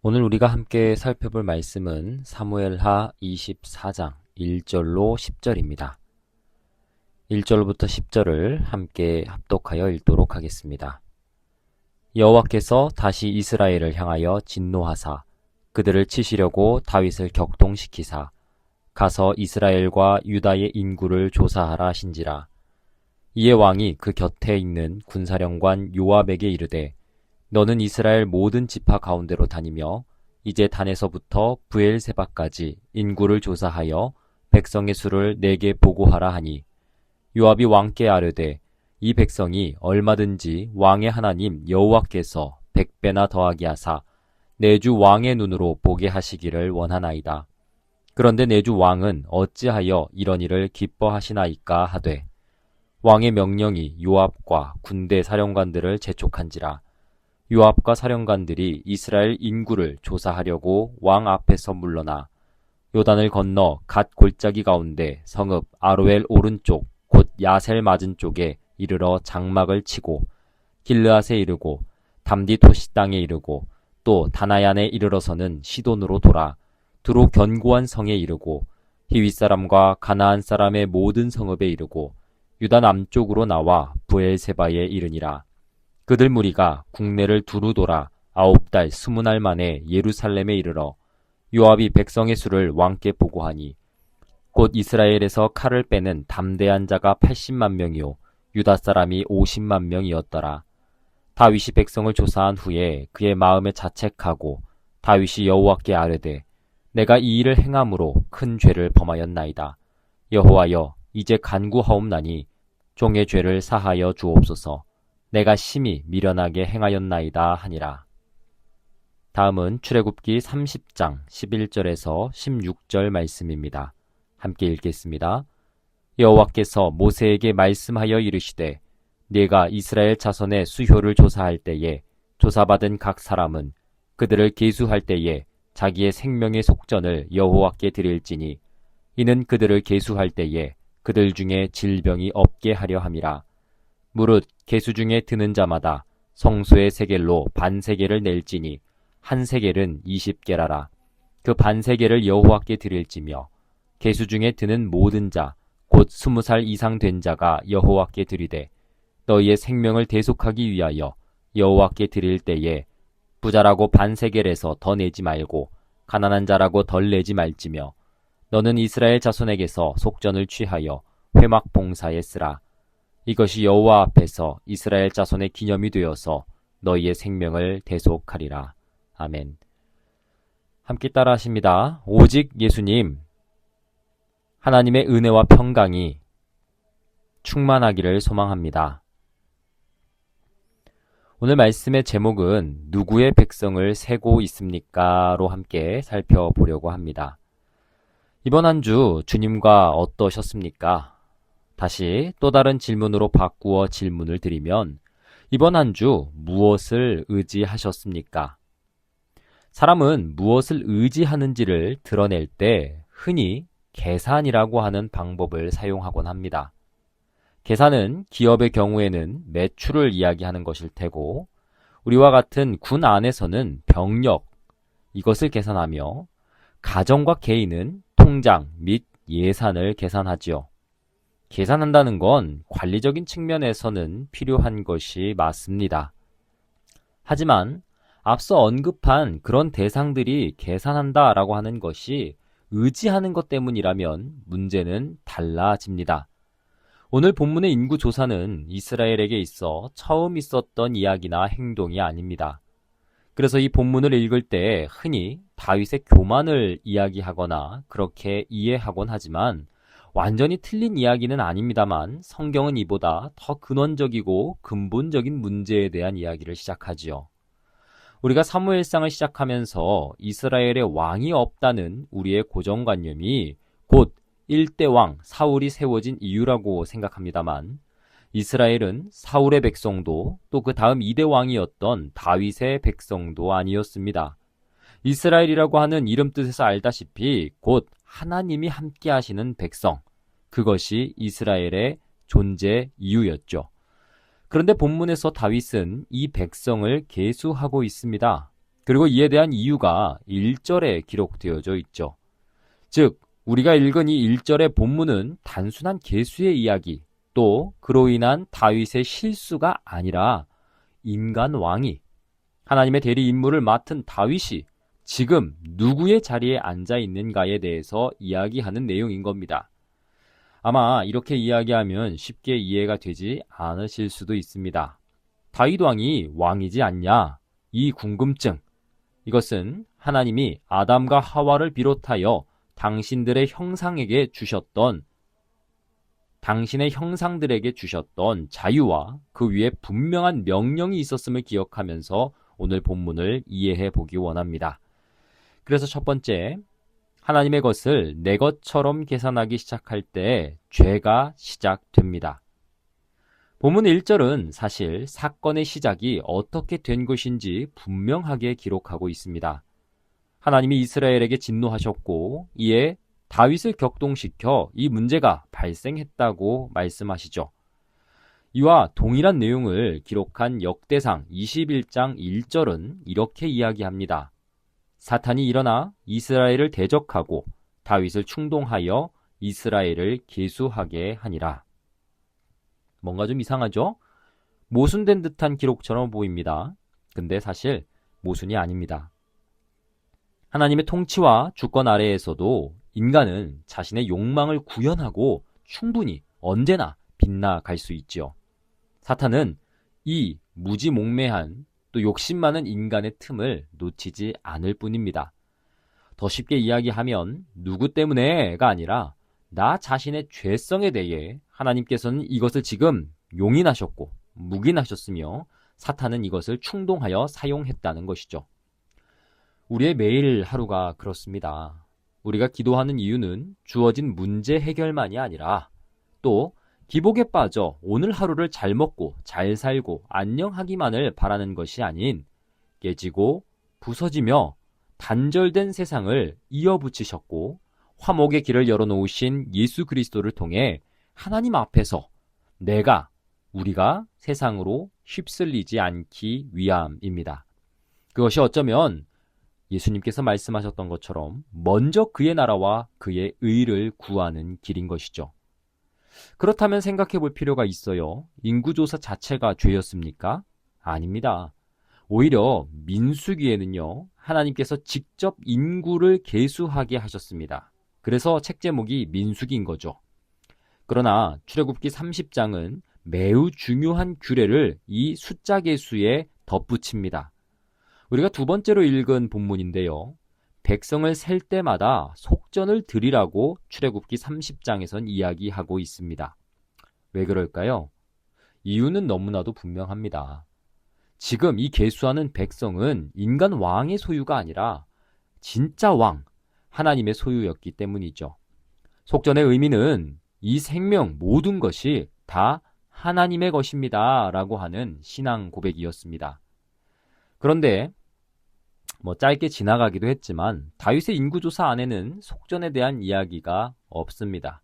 오늘 우리가 함께 살펴볼 말씀은 사무엘하 24장 1절로 10절입니다. 1절부터 10절을 함께 합독하여 읽도록 하겠습니다. 여호와께서 다시 이스라엘을 향하여 진노하사 그들을 치시려고 다윗을 격동시키사 가서 이스라엘과 유다의 인구를 조사하라 하신지라. 이에 왕이 그 곁에 있는 군사령관 요압에게 이르되 너는 이스라엘 모든 지파 가운데로 다니며 이제 단에서부터 브엘세바까지 인구를 조사하여 백성의 수를 내게 보고하라 하니 요압이 왕께 아뢰되 이 백성이 얼마든지 왕의 하나님 여호와께서 100배나 더하게 하사 내주 왕의 눈으로 보게 하시기를 원하나이다. 그런데 내주 왕은 어찌하여 이런 일을 기뻐하시나이까 하되 왕의 명령이 요압과 군대 사령관들을 재촉한지라. 요압과 사령관들이 이스라엘 인구를 조사하려고 왕 앞에서 물러나 요단을 건너 갓 골짜기 가운데 성읍 아로엘 오른쪽 곧 야셀 맞은 쪽에 이르러 장막을 치고 길르앗에 이르고 담디 토시 땅에 이르고 또 다나얀에 이르러서는 시돈으로 돌아 두로 견고한 성에 이르고 히윗 사람과 가나안 사람의 모든 성읍에 이르고 유다 남쪽으로 나와 브엘세바에 이르니라. 그들 무리가 국내를 두루 돌아 9달 20날 만에 예루살렘에 이르러 요압이 백성의 수를 왕께 보고하니 곧 이스라엘에서 칼을 빼는 담대한 자가 80만 명이요 유다 사람이 50만 명이었더라. 다윗이 백성을 조사한 후에 그의 마음에 자책하고 다윗이 여호와께 아뢰되 내가 이 일을 행함으로 큰 죄를 범하였나이다. 여호와여 이제 간구하옵나니 종의 죄를 사하여 주옵소서. 내가 심히 미련하게 행하였나이다 하니라. 다음은 출애굽기 30장 11절에서 16절 말씀입니다. 함께 읽겠습니다. 여호와께서 모세에게 말씀하여 이르시되 네가 이스라엘 자손의 수효를 조사할 때에 조사받은 각 사람은 그들을 계수할 때에 자기의 생명의 속전을 여호와께 드릴지니 이는 그들을 계수할 때에 그들 중에 질병이 없게 하려 함이라. 무릇 계수 중에 드는 자마다 성소의 세겔로 반세겔을 낼지니 한 세겔은 20게라라. 그 반세겔을 여호와께 드릴지며 계수 중에 드는 모든 자 곧 20살 이상 된 자가 여호와께 드리되 너희의 생명을 대속하기 위하여 여호와께 드릴 때에 부자라고 반세겔에서 더 내지 말고 가난한 자라고 덜 내지 말지며 너는 이스라엘 자손에게서 속전을 취하여 회막 봉사에 쓰라. 이것이 여호와 앞에서 이스라엘 자손의 기념이 되어서 너희의 생명을 대속하리라. 아멘. 함께 따라 하십니다. 오직 예수님, 하나님의 은혜와 평강이 충만하기를 소망합니다. 오늘 말씀의 제목은 누구의 백성을 세고 있습니까? 로 함께 살펴보려고 합니다. 이번 한 주 주님과 어떠셨습니까? 다시 또 다른 질문으로 바꾸어 질문을 드리면 이번 한 주 무엇을 의지하셨습니까? 사람은 무엇을 의지하는지를 드러낼 때 흔히 계산이라고 하는 방법을 사용하곤 합니다. 계산은 기업의 경우에는 매출을 이야기하는 것일 테고 우리와 같은 군 안에서는 병력, 이것을 계산하며 가정과 개인은 통장 및 예산을 계산하지요. 계산한다는 건 관리적인 측면에서는 필요한 것이 맞습니다. 하지만 앞서 언급한 그런 대상들이 계산한다라고 하는 것이 의지하는 것 때문이라면 문제는 달라집니다. 오늘 본문의 인구조사는 이스라엘에게 있어 처음 있었던 이야기나 행동이 아닙니다. 그래서 이 본문을 읽을 때 흔히 다윗의 교만을 이야기하거나 그렇게 이해하곤 하지만 완전히 틀린 이야기는 아닙니다만 성경은 이보다 더 근원적이고 근본적인 문제에 대한 이야기를 시작하지요. 우리가 사무엘상을 시작하면서 이스라엘에 왕이 없다는 우리의 고정관념이 곧 1대 왕 사울이 세워진 이유라고 생각합니다만 이스라엘은 사울의 백성도 또 그 다음 2대 왕이었던 다윗의 백성도 아니었습니다. 이스라엘이라고 하는 이름 뜻에서 알다시피 곧 하나님이 함께 하시는 백성, 그것이 이스라엘의 존재 이유였죠. 그런데 본문에서 다윗은 이 백성을 계수하고 있습니다. 그리고 이에 대한 이유가 1절에 기록되어져 있죠. 즉, 우리가 읽은 이 1절의 본문은 단순한 계수의 이야기, 또 그로 인한 다윗의 실수가 아니라 인간 왕이, 하나님의 대리 임무를 맡은 다윗이 지금 누구의 자리에 앉아 있는가에 대해서 이야기하는 내용인 겁니다. 아마 이렇게 이야기하면 쉽게 이해가 되지 않으실 수도 있습니다. 다윗 왕이 왕이지 않냐? 이 궁금증. 이것은 하나님이 아담과 하와를 비롯하여 당신의 형상들에게 주셨던 자유와 그 위에 분명한 명령이 있었음을 기억하면서 오늘 본문을 이해해 보기 원합니다. 그래서 첫 번째, 하나님의 것을 내 것처럼 계산하기 시작할 때 죄가 시작됩니다. 본문 1절은 사실 사건의 시작이 어떻게 된 것인지 분명하게 기록하고 있습니다. 하나님이 이스라엘에게 진노하셨고 이에 다윗을 격동시켜 이 문제가 발생했다고 말씀하시죠. 이와 동일한 내용을 기록한 역대상 21장 1절은 이렇게 이야기합니다. 사탄이 일어나 이스라엘을 대적하고 다윗을 충동하여 이스라엘을 계수하게 하니라. 뭔가 좀 이상하죠? 모순된 듯한 기록처럼 보입니다. 근데 사실 모순이 아닙니다. 하나님의 통치와 주권 아래에서도 인간은 자신의 욕망을 구현하고 충분히 언제나 빗나갈 수 있지요. 사탄은 이 무지몽매한 또 욕심 많은 인간의 틈을 놓치지 않을 뿐입니다. 더 쉽게 이야기하면 누구 때문에가 아니라 나 자신의 죄성에 대해 하나님께서는 이것을 지금 용인하셨고 묵인하셨으며 사탄은 이것을 충동하여 사용했다는 것이죠. 우리의 매일 하루가 그렇습니다. 우리가 기도하는 이유는 주어진 문제 해결만이 아니라 또 기복에 빠져 오늘 하루를 잘 먹고 잘 살고 안녕하기만을 바라는 것이 아닌 깨지고 부서지며 단절된 세상을 이어붙이셨고 화목의 길을 열어놓으신 예수 그리스도를 통해 하나님 앞에서 우리가 세상으로 휩쓸리지 않기 위함입니다. 그것이 어쩌면 예수님께서 말씀하셨던 것처럼 먼저 그의 나라와 그의 의를 구하는 길인 것이죠. 그렇다면 생각해 볼 필요가 있어요. 인구조사 자체가 죄였습니까? 아닙니다. 오히려 민수기에는요, 하나님께서 직접 인구를 계수하게 하셨습니다. 그래서 책 제목이 민수기인 거죠. 그러나 출애굽기 30장은 매우 중요한 규례를 이 숫자 계수에 덧붙입니다. 우리가 두 번째로 읽은 본문인데요. 백성을 셀 때마다 속전을 드리라고 출애굽기 30장에선 이야기하고 있습니다. 왜 그럴까요? 이유는 너무나도 분명합니다. 지금 이 계수하는 백성은 인간 왕의 소유가 아니라 진짜 왕, 하나님의 소유였기 때문이죠. 속전의 의미는 이 생명 모든 것이 다 하나님의 것입니다 라고 하는 신앙 고백이었습니다. 그런데 짧게 지나가기도 했지만 다윗의 인구조사 안에는 속전에 대한 이야기가 없습니다.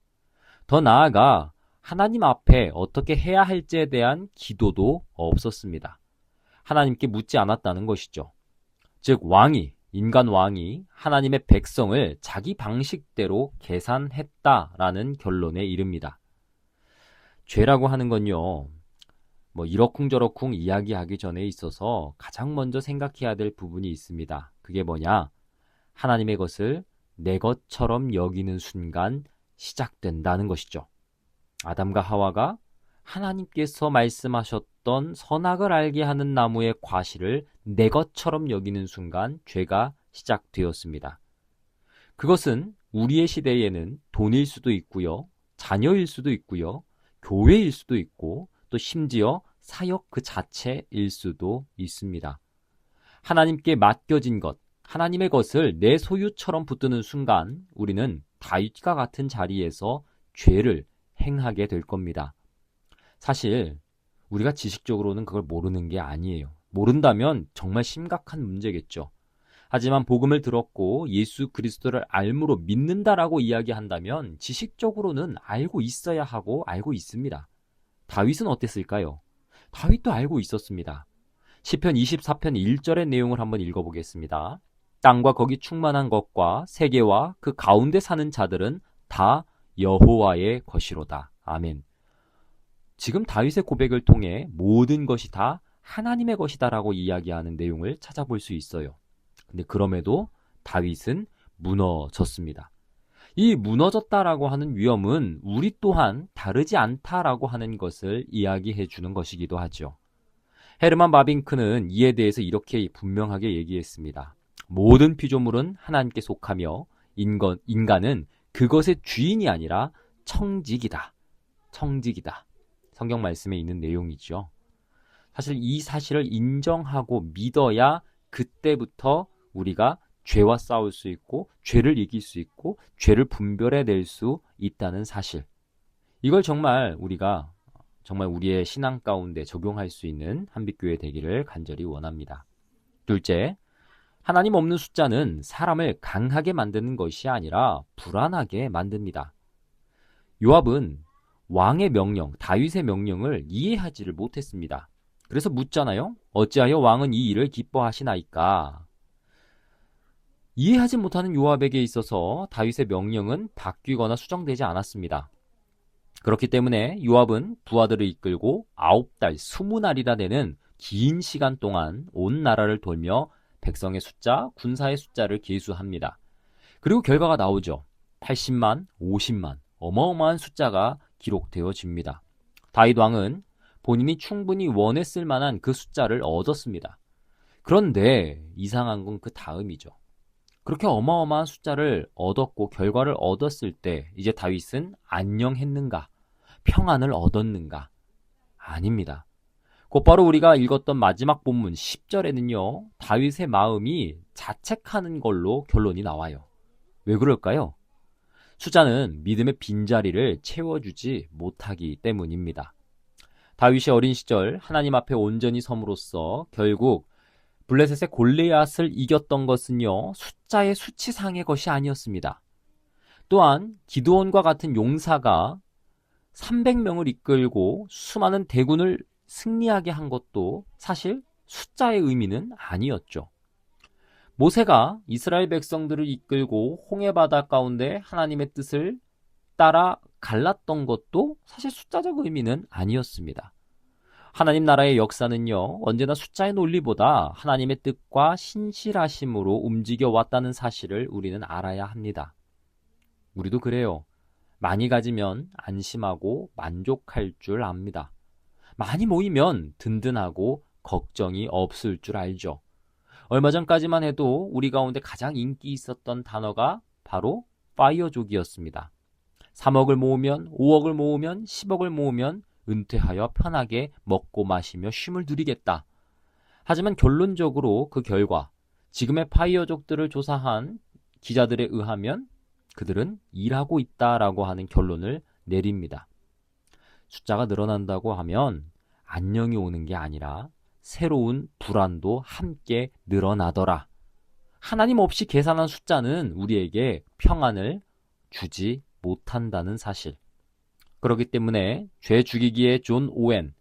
더 나아가 하나님 앞에 어떻게 해야 할지에 대한 기도도 없었습니다. 하나님께 묻지 않았다는 것이죠. 즉 인간 왕이 하나님의 백성을 자기 방식대로 계산했다라는 결론에 이릅니다. 죄라고 하는 건요, 이러쿵저러쿵 이야기하기 전에 있어서 가장 먼저 생각해야 될 부분이 있습니다. 그게 뭐냐? 하나님의 것을 내 것처럼 여기는 순간 시작된다는 것이죠. 아담과 하와가 하나님께서 말씀하셨던 선악을 알게 하는 나무의 과실을 내 것처럼 여기는 순간 죄가 시작되었습니다. 그것은 우리의 시대에는 돈일 수도 있고요, 자녀일 수도 있고요, 교회일 수도 있고 또 심지어 사역 그 자체일 수도 있습니다. 하나님께 맡겨진 것, 하나님의 것을 내 소유처럼 붙드는 순간 우리는 다윗과 같은 자리에서 죄를 행하게 될 겁니다. 사실 우리가 지식적으로는 그걸 모르는 게 아니에요. 모른다면 정말 심각한 문제겠죠. 하지만 복음을 들었고 예수 그리스도를 알므로 믿는다라고 이야기한다면 지식적으로는 알고 있어야 하고 알고 있습니다. 다윗은 어땠을까요? 다윗도 알고 있었습니다. 시편 24편 1절의 내용을 한번 읽어보겠습니다. 땅과 거기 충만한 것과 세계와 그 가운데 사는 자들은 다 여호와의 것이로다. 아멘. 지금 다윗의 고백을 통해 모든 것이 다 하나님의 것이다라고 이야기하는 내용을 찾아볼 수 있어요. 근데 그럼에도 다윗은 무너졌습니다. 이 무너졌다라고 하는 위험은 우리 또한 다르지 않다라고 하는 것을 이야기해 주는 것이기도 하죠. 헤르만 바빙크는 이에 대해서 이렇게 분명하게 얘기했습니다. 모든 피조물은 하나님께 속하며 인간은 그것의 주인이 아니라 청직이다. 청직이다. 성경 말씀에 있는 내용이죠. 사실 이 사실을 인정하고 믿어야 그때부터 우리가 죄와 싸울 수 있고 죄를 이길 수 있고 죄를 분별해낼 수 있다는 사실. 이걸 정말 우리가 정말 우리의 신앙 가운데 적용할 수 있는 한빛교회 되기를 간절히 원합니다. 둘째, 하나님 없는 숫자는 사람을 강하게 만드는 것이 아니라 불안하게 만듭니다. 요압은 왕의 명령, 다윗의 명령을 이해하지를 못했습니다. 그래서 묻잖아요. 어찌하여 왕은 이 일을 기뻐하시나이까? 이해하지 못하는 요압에게 있어서 다윗의 명령은 바뀌거나 수정되지 않았습니다. 그렇기 때문에 요압은 부하들을 이끌고 9달, 20날이나 되는 긴 시간 동안 온 나라를 돌며 백성의 숫자, 군사의 숫자를 계수합니다. 그리고 결과가 나오죠. 80만, 50만, 어마어마한 숫자가 기록되어집니다. 다윗 왕은 본인이 충분히 원했을 만한 그 숫자를 얻었습니다. 그런데 이상한 건 그 다음이죠. 그렇게 어마어마한 숫자를 얻었고 결과를 얻었을 때 이제 다윗은 안녕했는가? 평안을 얻었는가? 아닙니다. 곧바로 우리가 읽었던 마지막 본문 10절에는요. 다윗의 마음이 자책하는 걸로 결론이 나와요. 왜 그럴까요? 숫자는 믿음의 빈자리를 채워주지 못하기 때문입니다. 다윗이 어린 시절 하나님 앞에 온전히 섬으로써 결국 블레셋의 골리앗을 이겼던 것은요. 숫자의 수치상의 것이 아니었습니다. 또한 기드온과 같은 용사가 300명을 이끌고 수많은 대군을 승리하게 한 것도 사실 숫자의 의미는 아니었죠. 모세가 이스라엘 백성들을 이끌고 홍해바다 가운데 하나님의 뜻을 따라 갈랐던 것도 사실 숫자적 의미는 아니었습니다. 하나님 나라의 역사는요, 언제나 숫자의 논리보다 하나님의 뜻과 신실하심으로 움직여 왔다는 사실을 우리는 알아야 합니다. 우리도 그래요. 많이 가지면 안심하고 만족할 줄 압니다. 많이 모이면 든든하고 걱정이 없을 줄 알죠. 얼마 전까지만 해도 우리 가운데 가장 인기 있었던 단어가 바로 파이어족이었습니다. 3억을 모으면, 5억을 모으면, 10억을 모으면 은퇴하여 편하게 먹고 마시며 쉼을 누리겠다. 하지만 결론적으로 그 결과, 지금의 파이어족들을 조사한 기자들에 의하면 그들은 일하고 있다라고 하는 결론을 내립니다. 숫자가 늘어난다고 하면 안녕이 오는 게 아니라 새로운 불안도 함께 늘어나더라. 하나님 없이 계산한 숫자는 우리에게 평안을 주지 못한다는 사실. 그렇기 때문에 죄 죽이기의 존 오웬,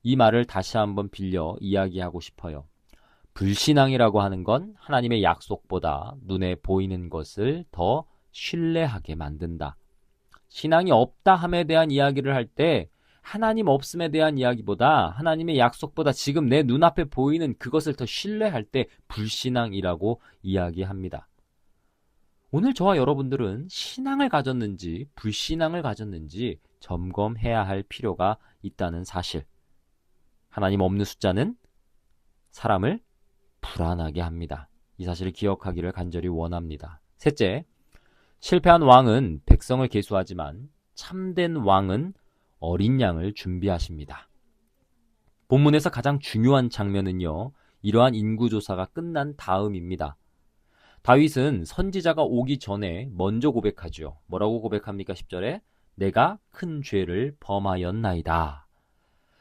이 말을 다시 한번 빌려 이야기하고 싶어요. 불신앙이라고 하는 건 하나님의 약속보다 눈에 보이는 것을 더 신뢰하게 만든다. 신앙이 없다 함에 대한 이야기를 할 때 하나님 없음에 대한 이야기보다 하나님의 약속보다 지금 내 눈앞에 보이는 그것을 더 신뢰할 때 불신앙이라고 이야기합니다. 오늘 저와 여러분들은 신앙을 가졌는지 불신앙을 가졌는지 점검해야 할 필요가 있다는 사실. 하나님 없는 숫자는 사람을 불안하게 합니다. 이 사실을 기억하기를 간절히 원합니다. 셋째, 실패한 왕은 백성을 계수하지만 참된 왕은 어린 양을 준비하십니다. 본문에서 가장 중요한 장면은요, 이러한 인구조사가 끝난 다음입니다. 다윗은 선지자가 오기 전에 먼저 고백하죠. 뭐라고 고백합니까? 10절에 내가 큰 죄를 범하였나이다.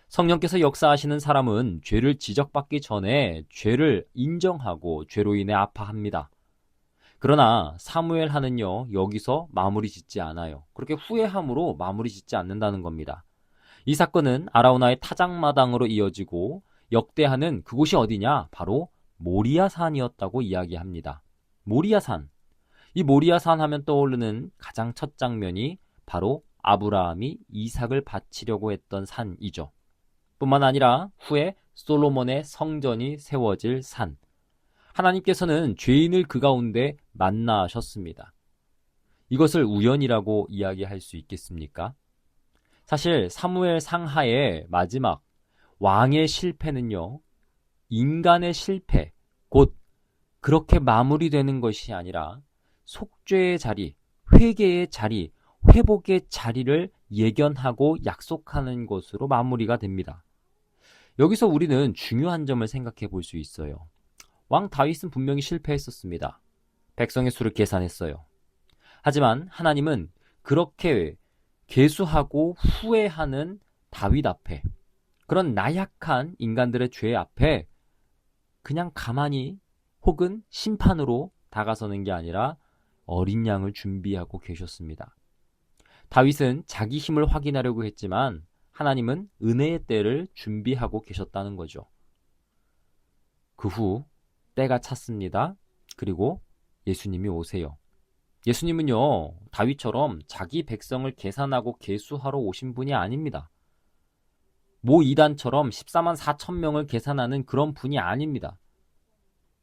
성령께서 역사하시는 사람은 죄를 지적받기 전에 죄를 인정하고 죄로 인해 아파합니다. 그러나 사무엘 하는요, 여기서 마무리 짓지 않아요. 그렇게 후회함으로 마무리 짓지 않는다는 겁니다. 이 사건은 아라우나의 타작마당으로 이어지고 역대하는 그곳이 어디냐? 바로 모리아산이었다고 이야기합니다. 모리아산. 이 모리아산 하면 떠오르는 가장 첫 장면이 바로 아브라함이 이삭을 바치려고 했던 산이죠. 뿐만 아니라 후에 솔로몬의 성전이 세워질 산. 하나님께서는 죄인을 그 가운데 만나셨습니다. 이것을 우연이라고 이야기할 수 있겠습니까? 사실 사무엘 상하의 마지막 왕의 실패는요, 인간의 실패, 곧 그렇게 마무리되는 것이 아니라 속죄의 자리, 회개의 자리, 회복의 자리를 예견하고 약속하는 것으로 마무리가 됩니다. 여기서 우리는 중요한 점을 생각해 볼 수 있어요. 왕 다윗은 분명히 실패했었습니다. 백성의 수를 계산했어요. 하지만 하나님은 그렇게 계수하고 후회하는 다윗 앞에, 그런 나약한 인간들의 죄 앞에 그냥 가만히 혹은 심판으로 다가서는 게 아니라 어린 양을 준비하고 계셨습니다. 다윗은 자기 힘을 확인하려고 했지만 하나님은 은혜의 때를 준비하고 계셨다는 거죠. 그 후 때가 찼습니다. 그리고 예수님이 오세요. 예수님은요, 다윗처럼 자기 백성을 계산하고 계수하러 오신 분이 아닙니다. 모 이단처럼 14만 4천 명을 계산하는 그런 분이 아닙니다.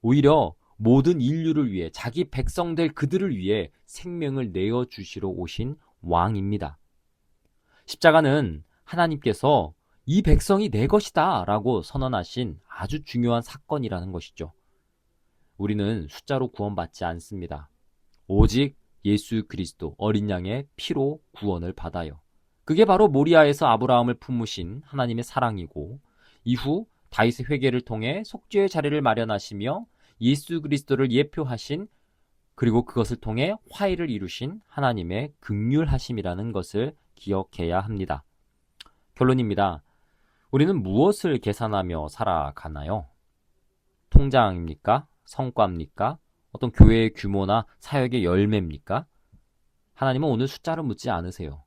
오히려 모든 인류를 위해, 자기 백성들 그들을 위해 생명을 내어주시러 오신 왕입니다. 십자가는 하나님께서 이 백성이 내 것이다 라고 선언하신 아주 중요한 사건이라는 것이죠. 우리는 숫자로 구원받지 않습니다. 오직 예수 그리스도 어린 양의 피로 구원을 받아요. 그게 바로 모리아에서 아브라함을 품으신 하나님의 사랑이고, 이후 다윗의 회개를 통해 속죄의 자리를 마련하시며 예수 그리스도를 예표하신, 그리고 그것을 통해 화해를 이루신 하나님의 긍휼하심이라는 것을 기억해야 합니다. 결론입니다. 우리는 무엇을 계산하며 살아가나요? 통장입니까? 성과입니까? 어떤 교회의 규모나 사역의 열매입니까? 하나님은 오늘 숫자를 묻지 않으세요.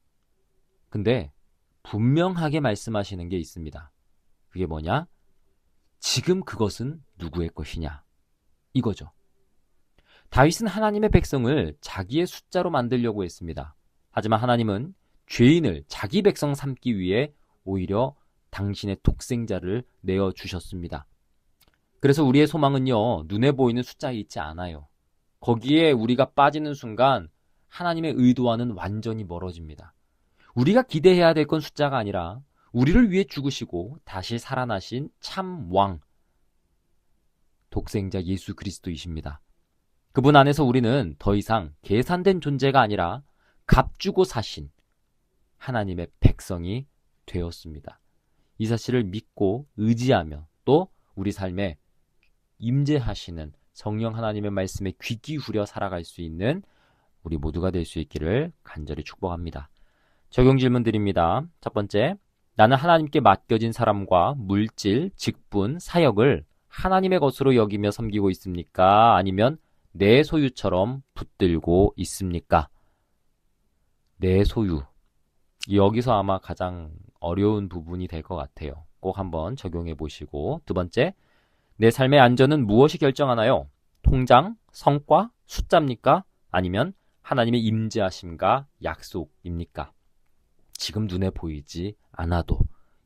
근데 분명하게 말씀하시는 게 있습니다. 그게 뭐냐? 지금 그것은 누구의 것이냐? 이거죠. 다윗은 하나님의 백성을 자기의 숫자로 만들려고 했습니다. 하지만 하나님은 죄인을 자기 백성 삼기 위해 오히려 당신의 독생자를 내어주셨습니다. 그래서 우리의 소망은요, 눈에 보이는 숫자에 있지 않아요. 거기에 우리가 빠지는 순간 하나님의 의도와는 완전히 멀어집니다. 우리가 기대해야 될 건 숫자가 아니라 우리를 위해 죽으시고 다시 살아나신 참 왕, 독생자 예수 그리스도이십니다. 그분 안에서 우리는 더 이상 계산된 존재가 아니라 값주고 사신 하나님의 백성이 되었습니다. 이 사실을 믿고 의지하며 또 우리 삶에 임재하시는 성령 하나님의 말씀에 귀 기울여 살아갈 수 있는 우리 모두가 될 수 있기를 간절히 축복합니다. 적용 질문 드립니다. 첫 번째, 나는 하나님께 맡겨진 사람과 물질, 직분, 사역을 하나님의 것으로 여기며 섬기고 있습니까? 아니면 내 소유처럼 붙들고 있습니까? 내 소유. 여기서 아마 가장 어려운 부분이 될 것 같아요. 꼭 한번 적용해 보시고. 두 번째, 내 삶의 안전은 무엇이 결정하나요? 통장, 성과, 숫자입니까? 아니면 하나님의 임재하심과 약속입니까? 지금 눈에 보이지 않아도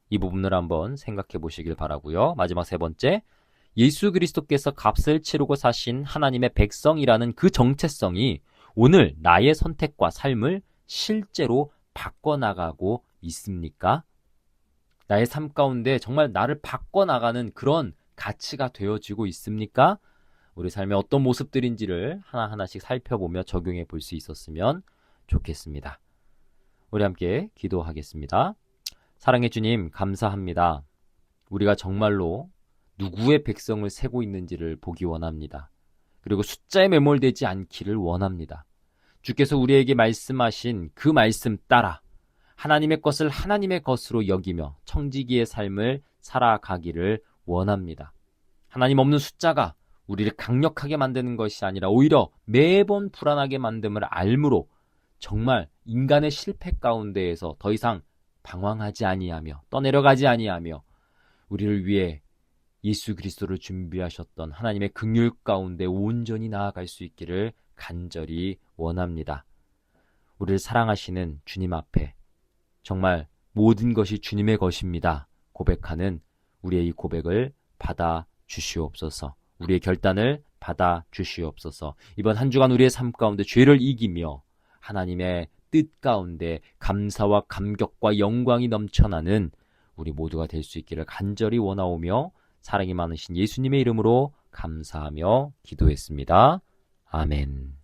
이 부분을 한번 생각해 보시길 바라고요. 마지막 세 번째, 예수 그리스도께서 값을 치르고 사신 하나님의 백성이라는 그 정체성이 오늘 나의 선택과 삶을 실제로 바꿔나가고 있습니까? 나의 삶 가운데 정말 나를 바꿔나가는 그런 가치가 되어지고 있습니까? 우리 삶의 어떤 모습들인지를 하나하나씩 살펴보며 적용해 볼 수 있었으면 좋겠습니다. 우리 함께 기도하겠습니다. 사랑의 주님, 감사합니다. 우리가 정말로 누구의 백성을 세고 있는지를 보기 원합니다. 그리고 숫자에 매몰되지 않기를 원합니다. 주께서 우리에게 말씀하신 그 말씀 따라 하나님의 것을 하나님의 것으로 여기며 청지기의 삶을 살아가기를 원합니다. 하나님 없는 숫자가 우리를 강력하게 만드는 것이 아니라 오히려 매번 불안하게 만듦을 알므로 정말 인간의 실패 가운데에서 더 이상 방황하지 아니하며 떠내려가지 아니하며 우리를 위해 예수 그리스도를 준비하셨던 하나님의 긍휼 가운데 온전히 나아갈 수 있기를 간절히 원합니다. 우리를 사랑하시는 주님 앞에 정말 모든 것이 주님의 것입니다 고백하는 우리의 이 고백을 받아 주시옵소서. 우리의 결단을 받아 주시옵소서. 이번 한 주간 우리의 삶 가운데 죄를 이기며 하나님의 뜻 가운데 감사와 감격과 영광이 넘쳐나는 우리 모두가 될 수 있기를 간절히 원하오며 사랑이 많으신 예수님의 이름으로 감사하며 기도했습니다. 아멘.